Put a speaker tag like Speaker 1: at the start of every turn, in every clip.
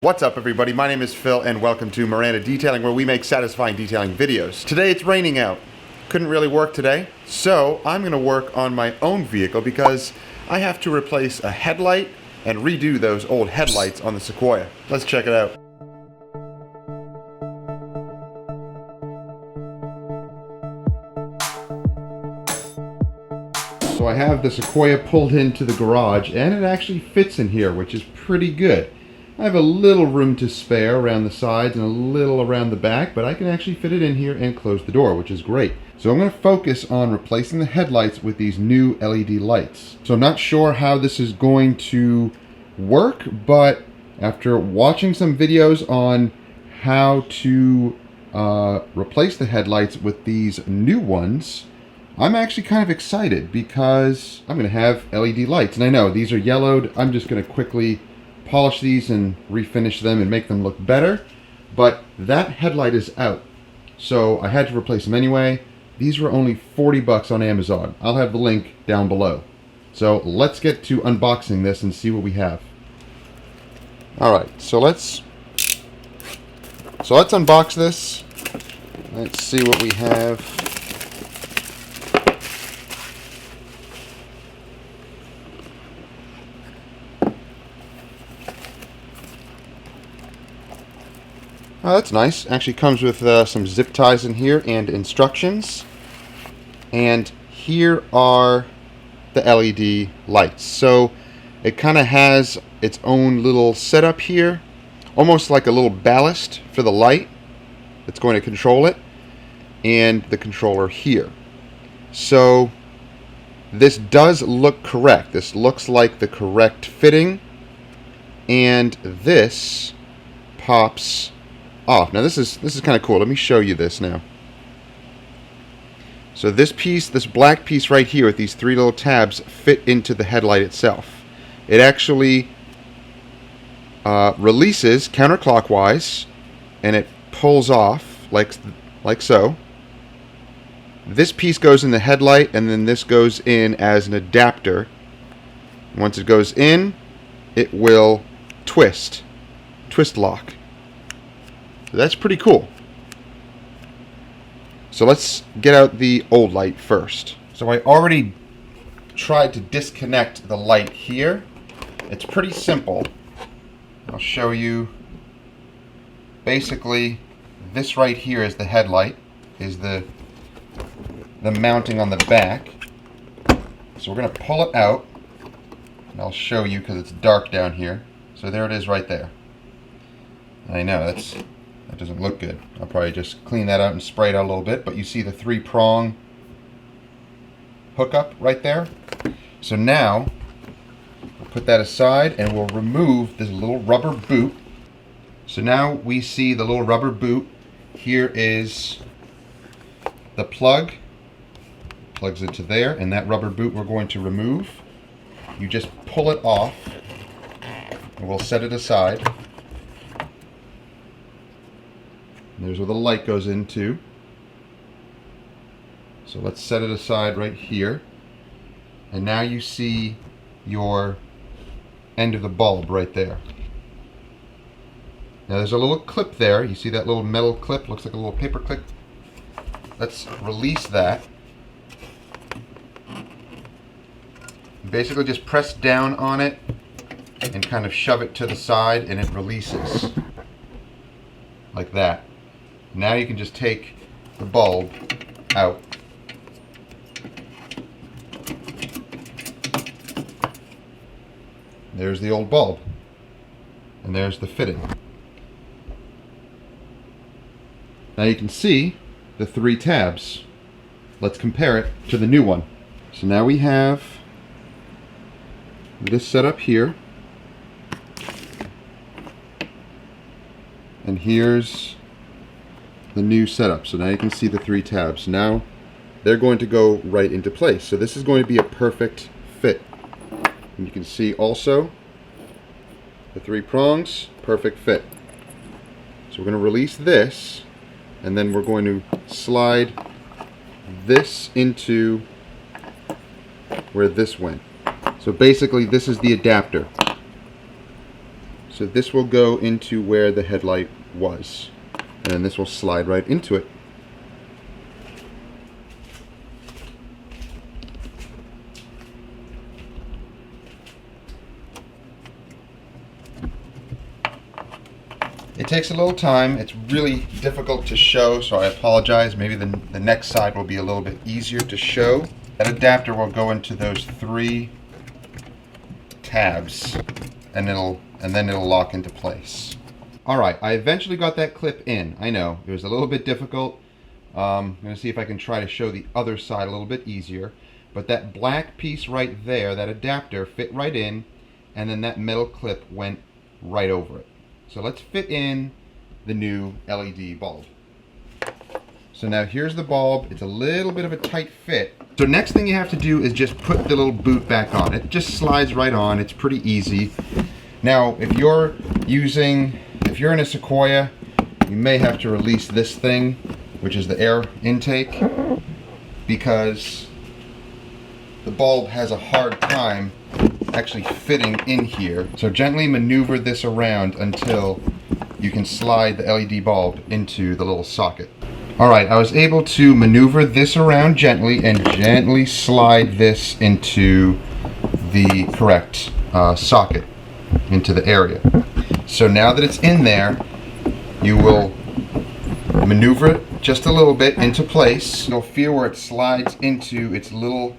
Speaker 1: What's up everybody, my name is Phil and welcome to Miranda Detailing, where we make satisfying detailing videos. Today it's raining out. Couldn't really work today, so I'm going to work on my own vehicle because I have to replace a headlight and redo those old headlights on the Sequoia. Let's check it out. So I have the Sequoia pulled into the garage and it actually fits in here, which is pretty good. I have a little room to spare around the sides and a little around the back, but I can actually fit it in here and close the door, which is great. So I'm going to focus on replacing the headlights with these new LED lights. So I'm not sure how this is going to work, but after watching some videos on how to replace the headlights with these new ones, I'm actually kind of excited because I'm going to have LED lights. And I know these are yellowed. I'm just going to quickly polish these and refinish them and make them look better, but that headlight is out, so I had to replace them anyway. These were only 40 bucks on Amazon. I'll have the link down below. So let's get to unboxing this and see what we have. Alright, so let's unbox this. Let's see what we have. Oh, that's nice. Actually comes with some zip ties in here and instructions. And here are the LED lights. So it kind of has its own little setup here, almost like a little ballast for the light that's going to control it, and the controller here. So this does look correct. This looks like the correct fitting, and this pops off. Now this is kind of cool. Let me show you this now. So this piece, this black piece right here with these three little tabs, fit into the headlight itself. It actually releases counterclockwise and it pulls off like so. This piece goes in the headlight and then this goes in as an adapter. Once it goes in, it will twist lock. That's pretty cool. So let's get out the old light first. So I already tried to disconnect the light here. It's pretty simple. I'll show you. Basically, this right here is the headlight, is the mounting on the back. So we're going to pull it out, and I'll show you because it's dark down here. So there it is right there. I know that doesn't look good. I'll probably just clean that out and spray it out a little bit, but you see the 3-prong hookup right there. So now we'll put that aside and we'll remove this little rubber boot. So now we see the little rubber boot. Here is the plug. Plugs into there, and that rubber boot we're going to remove. You just pull it off and we'll set it aside. There's where the light goes into. So let's set it aside right here. And now you see your end of the bulb right there. Now there's a little clip there. You see that little metal clip? Looks like a little paper clip. Let's release that. Basically just press down on it and kind of shove it to the side and it releases. Like that. Now you can just take the bulb out. There's the old bulb. And there's the fitting. Now you can see the 3 tabs. Let's compare it to the new one. So now we have this setup here. And here's the new setup. So now you can see the 3 tabs. Now they're going to go right into place. So this is going to be a perfect fit. And you can see also the 3 prongs, perfect fit. So we're going to release this and then we're going to slide this into where this went. So basically this is the adapter. So this will go into where the headlight was, and this will slide right into it. It takes a little time. It's really difficult to show, so I apologize. Maybe the next side will be a little bit easier to show. That adapter will go into those 3 tabs, and then it'll lock into place. All right, I eventually got that clip in. I know, it was a little bit difficult. I'm gonna see if I can try to show the other side a little bit easier. But that black piece right there, that adapter, fit right in, and then that metal clip went right over it. So let's fit in the new LED bulb. So now here's the bulb. It's a little bit of a tight fit. So next thing you have to do is just put the little boot back on. It just slides right on. It's pretty easy. Now, if you're in a Sequoia, you may have to release this thing, which is the air intake, because the bulb has a hard time actually fitting in here. So gently maneuver this around until you can slide the LED bulb into the little socket. Alright, I was able to maneuver this around gently and gently slide this into the correct socket, into the area. So now that it's in there, you will maneuver it just a little bit into place. You'll feel where it slides into its little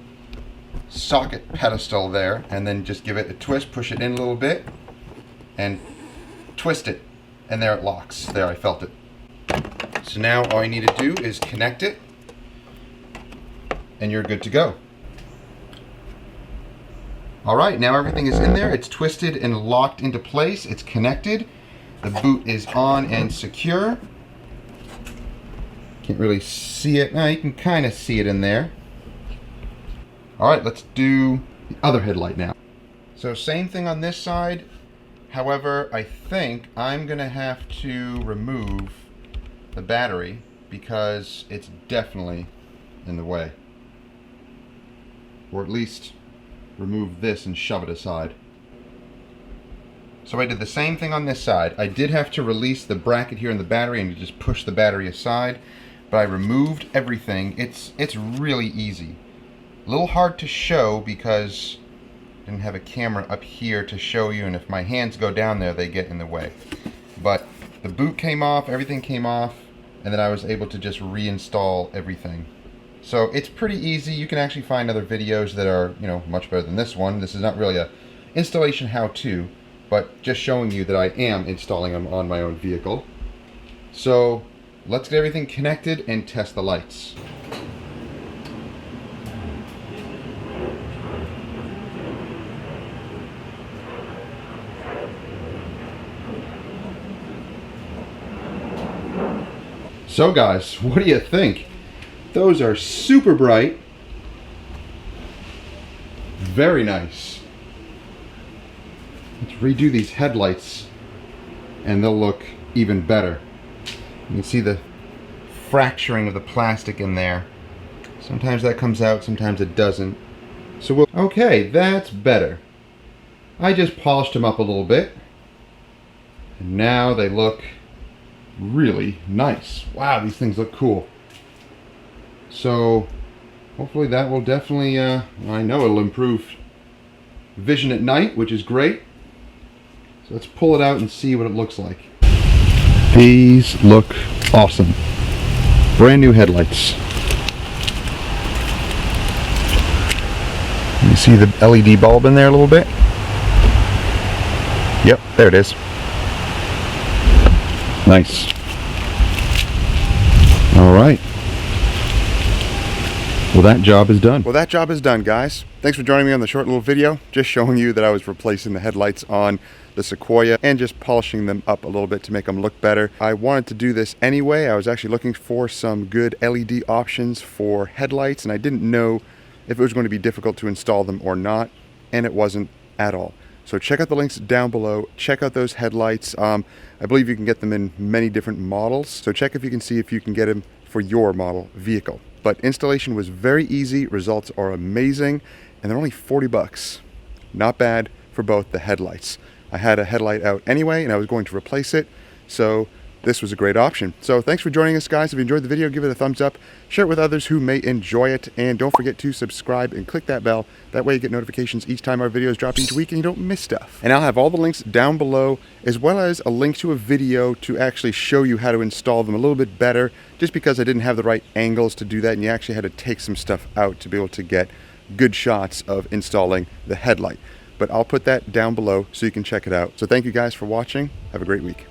Speaker 1: socket pedestal there, and then just give it a twist, push it in a little bit, and twist it, and there it locks. There, I felt it. So now all you need to do is connect it, and you're good to go. Alright, now everything is in there. It's twisted and locked into place. It's connected. The boot is on and secure. Can't really see it. Now you can kind of see it in there. Alright, let's do the other headlight now. So same thing on this side. However, I think I'm going to have to remove the battery because it's definitely in the way. Or at least remove this and shove it aside. So I did the same thing on this side. I did have to release the bracket here in the battery and just push the battery aside, but I removed everything. It's really easy. A little hard to show because I didn't have a camera up here to show you, and if my hands go down there, they get in the way. But the boot came off, everything came off, and then I was able to just reinstall everything. So it's pretty easy. You can actually find other videos that are, much better than this one. This is not really a installation how-to, but just showing you that I am installing them on my own vehicle. So let's get everything connected and test the lights. So guys, what do you think? Those are super bright. Very nice. Let's redo these headlights and they'll look even better. You can see the fracturing of the plastic in there. Sometimes that comes out, sometimes it doesn't. So okay, that's better. I just polished them up a little bit. And now they look really nice. Wow, these things look cool. So hopefully that will definitely, I know it'll improve vision at night, which is great. So let's pull it out and see what it looks like. These look awesome. Brand new headlights. You see the LED bulb in there a little bit? Yep, there it is. Nice. All right. Well, that job is done. Well, that job is done, guys. Thanks for joining me on the short little video, just showing you that I was replacing the headlights on the Sequoia and just polishing them up a little bit to make them look better. I wanted to do this anyway. I was actually looking for some good LED options for headlights, and I didn't know if it was going to be difficult to install them or not, and it wasn't at all. So check out the links down below. Check out those headlights. I believe you can get them in many different models. So check if you can see if you can get them for your model vehicle. But installation was very easy. Results are amazing. And they're only 40 bucks. Not bad for both the headlights. I had a headlight out anyway, and I was going to replace it, so this was a great option. So thanks for joining us, guys. If you enjoyed the video, give it a thumbs up, share it with others who may enjoy it, and don't forget to subscribe and click that bell. That way you get notifications each time our videos drop each week and you don't miss stuff. And I'll have all the links down below, as well as a link to a video to actually show you how to install them a little bit better, just because I didn't have the right angles to do that, and you actually had to take some stuff out to be able to get good shots of installing the headlight. But I'll put that down below so you can check it out. So thank you guys for watching. Have a great week.